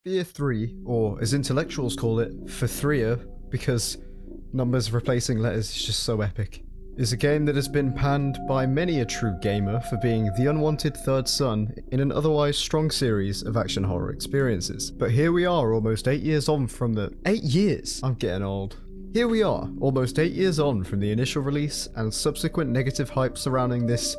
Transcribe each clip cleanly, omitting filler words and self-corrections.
F.E.A.R 3, or as intellectuals call it, F.E.A.R, because numbers replacing letters is just so epic, is a game that has been panned by many a true gamer for being the unwanted third son in an otherwise strong series of action horror experiences. But here we are, almost 8 years on from the— 8 years? I'm getting old. Here we are, almost 8 years on from the initial release and subsequent negative hype surrounding this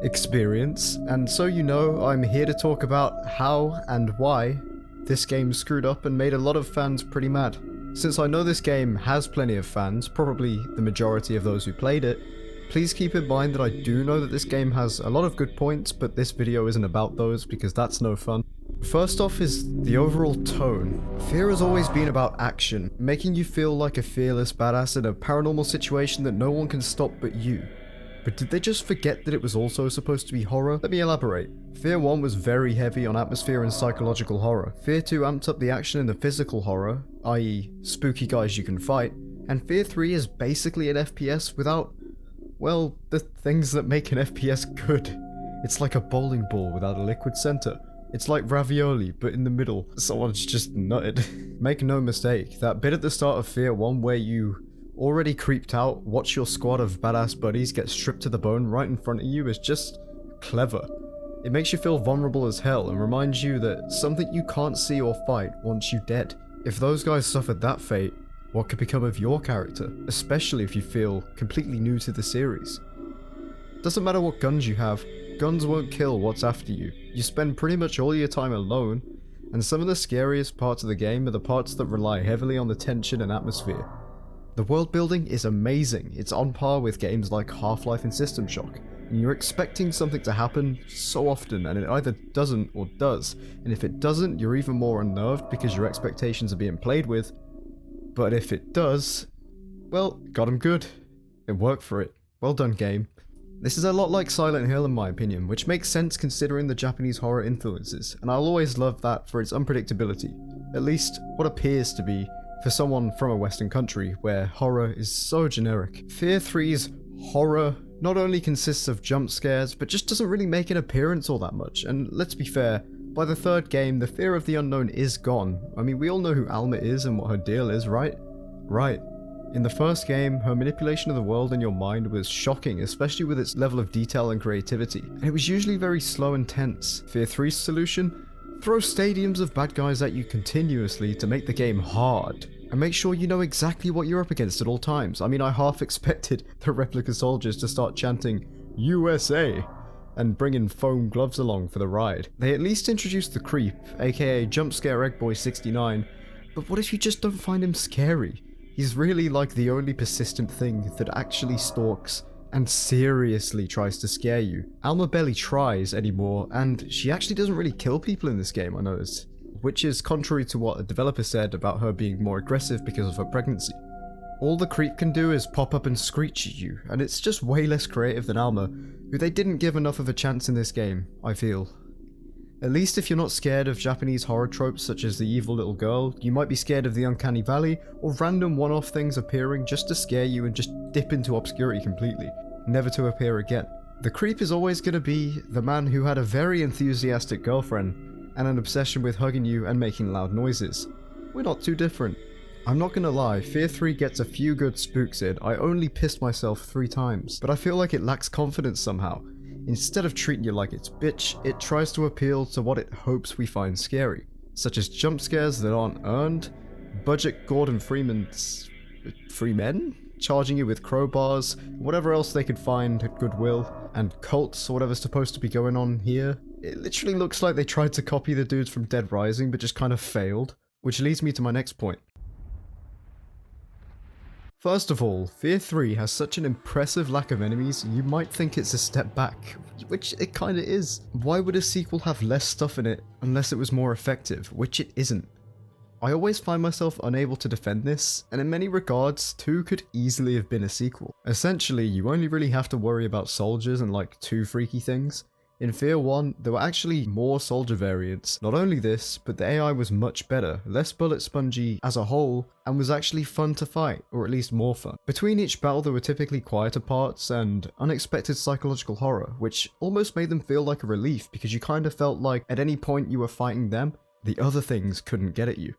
experience, and so you know, I'm here to talk about how and why this game screwed up and made a lot of fans pretty mad. Since I know this game has plenty of fans, probably the majority of those who played it, please keep in mind that I do know that this game has a lot of good points, but this video isn't about those because that's no fun. First off is the overall tone. F.E.A.R has always been about action, making you feel like a fearless badass in a paranormal situation that no one can stop but you. But did they just forget that it was also supposed to be horror? Let me elaborate. F.E.A.R 1 was very heavy on atmosphere and psychological horror. F.E.A.R 2 amped up the action in the physical horror, i.e. spooky guys you can fight, and F.E.A.R 3 is basically an FPS without, well, the things that make an FPS good. It's like a bowling ball without a liquid center. It's like ravioli, but in the middle. Someone's just nutted. Make no mistake, that bit at the start of F.E.A.R 1 where you already creeped out, watch your squad of badass buddies get stripped to the bone right in front of you is just clever. It makes you feel vulnerable as hell and reminds you that something you can't see or fight wants you dead. If those guys suffered that fate, what could become of your character? Especially if you feel completely new to the series. Doesn't matter what guns you have, guns won't kill what's after you. You spend pretty much all your time alone, and some of the scariest parts of the game are the parts that rely heavily on the tension and atmosphere. The world building is amazing, it's on par with games like Half-Life and System Shock, and you're expecting something to happen so often and it either doesn't or does, and if it doesn't you're even more unnerved because your expectations are being played with, but if it does, well, got 'em good. It worked for it. Well done, game. This is a lot like Silent Hill in my opinion, which makes sense considering the Japanese horror influences, and I'll always love that for its unpredictability, at least what appears to be for someone from a Western country where horror is so generic. F.E.A.R 3's horror not only consists of jump scares, but just doesn't really make an appearance all that much, and let's be fair, by the third game, the fear of the unknown is gone. I mean, we all know who Alma is and what her deal is, right? Right. In the first game, her manipulation of the world in your mind was shocking, especially with its level of detail and creativity, and it was usually very slow and tense. F.E.A.R 3's solution? Throw stadiums of bad guys at you continuously to make the game hard, and make sure you know exactly what you're up against at all times. I mean, I half expected the replica soldiers to start chanting USA and bringing foam gloves along for the ride. They at least introduced the creep, aka Jumpscare Eggboy 69, but what if you just don't find him scary? He's really like the only persistent thing that actually stalks and seriously tries to scare you. Alma barely tries anymore, and she actually doesn't really kill people in this game, I noticed, which is contrary to what a developer said about her being more aggressive because of her pregnancy. All the creep can do is pop up and screech at you, and it's just way less creative than Alma, who they didn't give enough of a chance in this game, I feel. At least if you're not scared of Japanese horror tropes such as the evil little girl, you might be scared of the uncanny valley, or random one-off things appearing just to scare you and just dip into obscurity completely, never to appear again. The creep is always going to be the man who had a very enthusiastic girlfriend, and an obsession with hugging you and making loud noises. We're not too different. I'm not gonna lie, F.E.A.R 3 gets a few good spooks in. I only pissed myself 3 times, but I feel like it lacks confidence somehow. Instead of treating you like its bitch, it tries to appeal to what it hopes we find scary, such as jump scares that aren't earned, budget Gordon Freeman's Freemen charging you with crowbars, whatever else they could find at Goodwill, and cults or whatever's supposed to be going on here. It literally looks like they tried to copy the dudes from Dead Rising but just kind of failed, which leads me to my next point. First of all, F.E.A.R 3 has such an impressive lack of enemies, you might think it's a step back, which it kinda is. Why would a sequel have less stuff in it unless it was more effective, which it isn't? I always find myself unable to defend this, and in many regards, 2 could easily have been a sequel. Essentially, you only really have to worry about soldiers and like 2 freaky things. In F.E.A.R 1, there were actually more soldier variants. Not only this, but the AI was much better, less bullet spongy as a whole, and was actually fun to fight, or at least more fun. Between each battle there were typically quieter parts and unexpected psychological horror, which almost made them feel like a relief because you kind of felt like at any point you were fighting them, The other things couldn't get at you.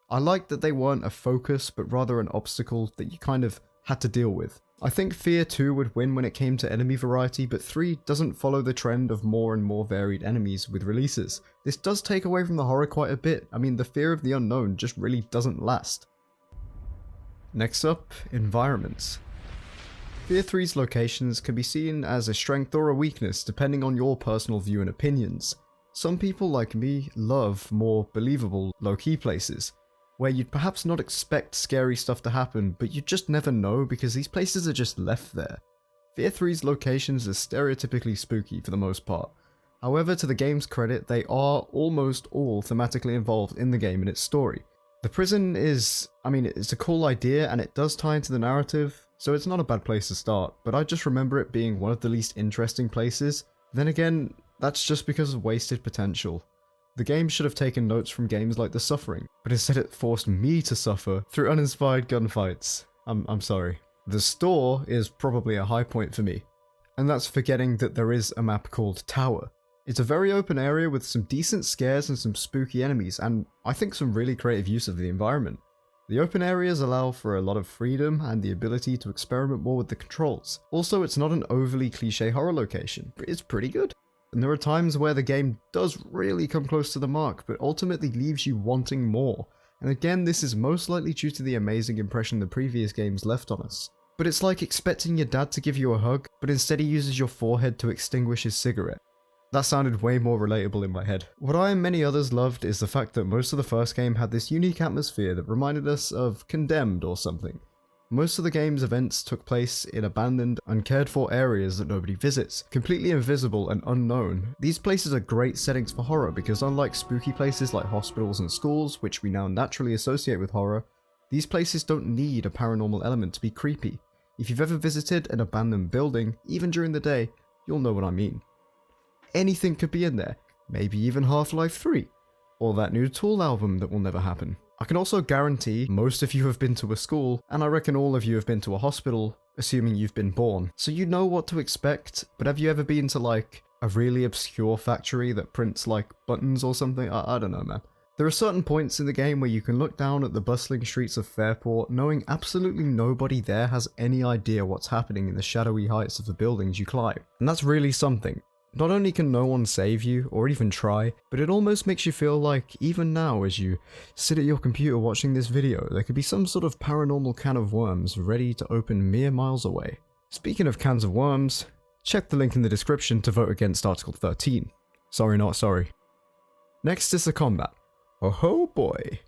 I liked that they weren't a focus, but rather an obstacle that you kind of had to deal with. I think F.E.A.R 2 would win when it came to enemy variety, but 3 doesn't follow the trend of more and more varied enemies with releases. This does take away from the horror quite a bit. I mean, the fear of the unknown just really doesn't last. Next up, environments. F.E.A.R 3's locations can be seen as a strength or a weakness depending on your personal view and opinions. Some people like me love more believable, low-key places, where you'd perhaps not expect scary stuff to happen, but you just never know because these places are just left there. F.E.A.R 3's locations are stereotypically spooky for the most part. However, to the game's credit, they are almost all thematically involved in the game and its story. The prison is, it's a cool idea and it does tie into the narrative, so it's not a bad place to start, but I just remember it being one of the least interesting places. Then again, that's just because of wasted potential. The game should have taken notes from games like The Suffering, but instead it forced me to suffer through uninspired gunfights. I'm sorry. The store is probably a high point for me, and that's forgetting that there is a map called Tower. It's a very open area with some decent scares and some spooky enemies, and I think some really creative use of the environment. The open areas allow for a lot of freedom and the ability to experiment more with the controls. Also, it's not an overly cliche horror location, but it's pretty good. And there are times where the game does really come close to the mark, but ultimately leaves you wanting more. And again, this is most likely due to the amazing impression the previous games left on us. But it's like expecting your dad to give you a hug, but instead he uses your forehead to extinguish his cigarette. That sounded way more relatable in my head. What I and many others loved is the fact that most of the first game had this unique atmosphere that reminded us of Condemned or something. Most of the game's events took place in abandoned, uncared for areas that nobody visits, completely invisible and unknown. These places are great settings for horror because unlike spooky places like hospitals and schools, which we now naturally associate with horror, these places don't need a paranormal element to be creepy. If you've ever visited an abandoned building, even during the day, you'll know what I mean. Anything could be in there, maybe even Half-Life 3, or that new Tool album that will never happen. I can also guarantee most of you have been to a school, and I reckon all of you have been to a hospital, assuming you've been born. So you know what to expect, but have you ever been to like a really obscure factory that prints like buttons or something? I don't know, man. There are certain points in the game where you can look down at the bustling streets of Fairport knowing absolutely nobody there has any idea what's happening in the shadowy heights of the buildings you climb. And that's really something. Not only can no one save you, or even try, but it almost makes you feel like, even now as you sit at your computer watching this video, there could be some sort of paranormal can of worms ready to open mere miles away. Speaking of cans of worms, check the link in the description to vote against Article 13. Sorry not sorry. Next is the combat. Oh boy.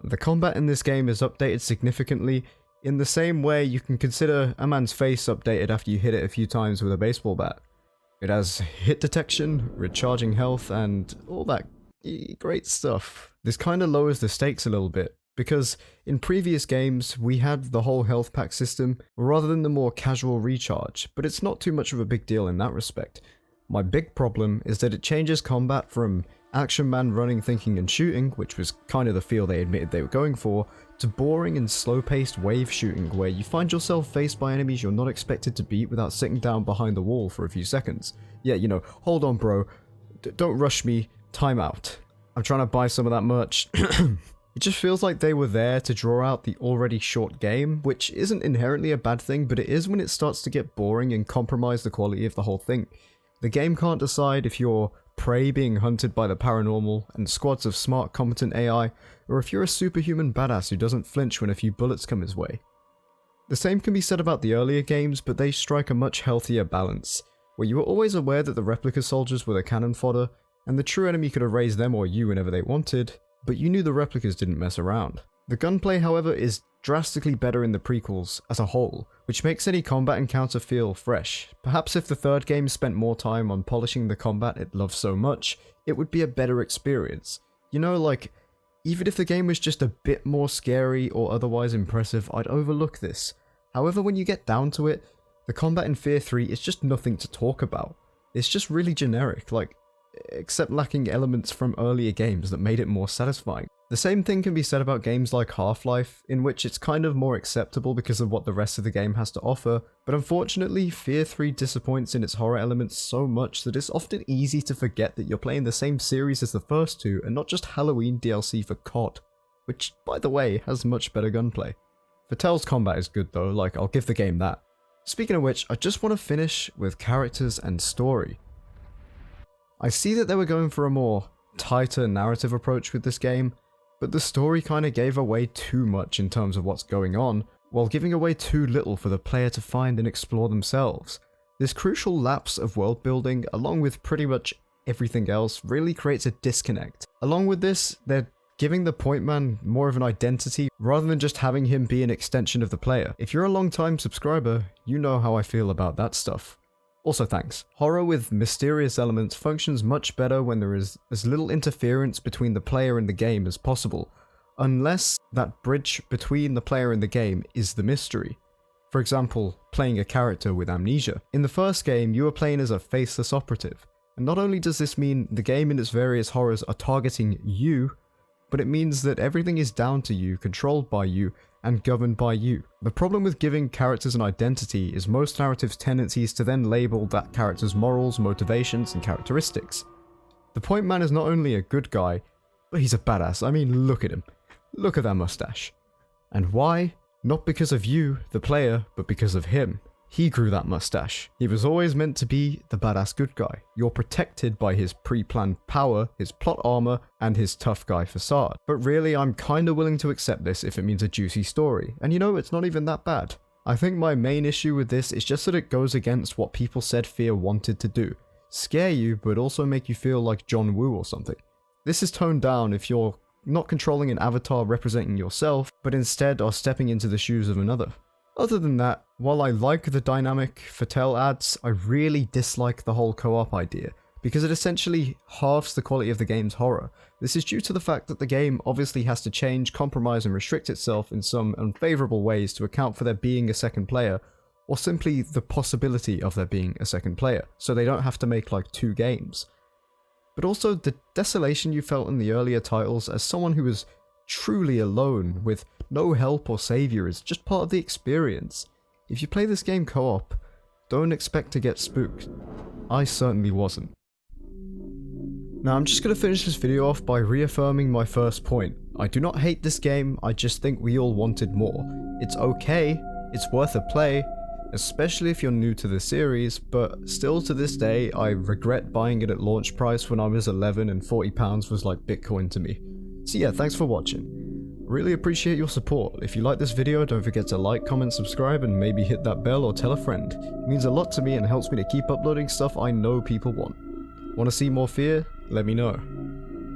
The combat in this game is updated significantly, in the same way you can consider a man's face updated after you hit it a few times with a baseball bat. It has hit detection, recharging health, and all that great stuff. This kinda lowers the stakes a little bit, because in previous games we had the whole health pack system rather than the more casual recharge, but it's not too much of a big deal in that respect. My big problem is that it changes combat from action man running, thinking and shooting, which was kind of the feel they admitted they were going for, to boring and slow-paced wave shooting where you find yourself faced by enemies you're not expected to beat without sitting down behind the wall for a few seconds. Yeah, you know, hold on bro, don't rush me, time out. I'm trying to buy some of that merch. It just feels like they were there to draw out the already short game, which isn't inherently a bad thing, but it is when it starts to get boring and compromise the quality of the whole thing. The game can't decide if you're prey being hunted by the paranormal and squads of smart, competent AI, or if you're a superhuman badass who doesn't flinch when a few bullets come his way. The same can be said about the earlier games, but they strike a much healthier balance, where you were always aware that the replica soldiers were the cannon fodder, and the true enemy could erase them or you whenever they wanted, but you knew the replicas didn't mess around. The gunplay, however, is drastically better in the prequels as a whole, which makes any combat encounter feel fresh. Perhaps if the third game spent more time on polishing the combat it loves so much, it would be a better experience. You know, like, even if the game was just a bit more scary or otherwise impressive, I'd overlook this. However, when you get down to it, the combat in F.E.A.R 3 is just nothing to talk about. It's just really generic, like, except lacking elements from earlier games that made it more satisfying. The same thing can be said about games like Half-Life, in which it's kind of more acceptable because of what the rest of the game has to offer, but unfortunately F.E.A.R 3 disappoints in its horror elements so much that it's often easy to forget that you're playing the same series as the first two and not just Halloween DLC for COD, which, by the way, has much better gunplay. Fattel's combat is good though, like, I'll give the game that. Speaking of which, I just want to finish with characters and story. I see that they were going for a more tighter narrative approach with this game, but the story kinda gave away too much in terms of what's going on, while giving away too little for the player to find and explore themselves. This crucial lapse of world building, along with pretty much everything else, really creates a disconnect. Along with this, they're giving the point man more of an identity, rather than just having him be an extension of the player. If you're a long-time subscriber, you know how I feel about that stuff. Also thanks. Horror with mysterious elements functions much better when there is as little interference between the player and the game as possible, unless that bridge between the player and the game is the mystery. For example, playing a character with amnesia. In the first game, you were playing as a faceless operative, and not only does this mean the game and its various horrors are targeting you, but it means that everything is down to you, controlled by you, and governed by you. The problem with giving characters an identity is most narratives' tendencies to then label that character's morals, motivations, and characteristics. The point man is not only a good guy, but he's a badass. I mean, look at him. Look at that mustache. And why? Not because of you, the player, but because of him. He grew that mustache. He was always meant to be the badass good guy. You're protected by his pre-planned power, his plot armor, and his tough guy facade. But really, I'm kinda willing to accept this if it means a juicy story. And you know, it's not even that bad. I think my main issue with this is just that it goes against what people said F.E.A.R wanted to do. Scare you, but also make you feel like John Woo or something. This is toned down if you're not controlling an avatar representing yourself, but instead are stepping into the shoes of another. Other than that, while I like the dynamic Fattel adds, I really dislike the whole co-op idea, because it essentially halves the quality of the game's horror. This is due to the fact that the game obviously has to change, compromise, and restrict itself in some unfavorable ways to account for there being a second player, or simply the possibility of there being a second player, so they don't have to make like 2 games. But also, the desolation you felt in the earlier titles as someone who was truly alone, with no help or savior, is just part of the experience. If you play this game co-op, don't expect to get spooked. I certainly wasn't. Now I'm just going to finish this video off by reaffirming my first point. I do not hate this game, I just think we all wanted more. It's okay, it's worth a play, especially if you're new to the series, but still to this day I regret buying it at launch price when I was 11 and £40 was like Bitcoin to me. So yeah, thanks for watching. Really appreciate your support. If you like this video, don't forget to like, comment, subscribe, and maybe hit that bell or tell a friend. It means a lot to me and helps me to keep uploading stuff I know people want. Want to see more F.E.A.R? Let me know.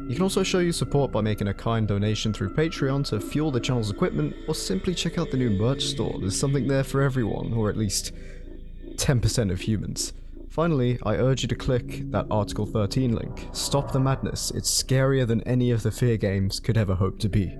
You can also show your support by making a kind donation through Patreon to fuel the channel's equipment, or simply check out the new merch store. There's something there for everyone, or at least 10% of humans. Finally, I urge you to click that Article 13 link. Stop the madness, it's scarier than any of the F.E.A.R games could ever hope to be.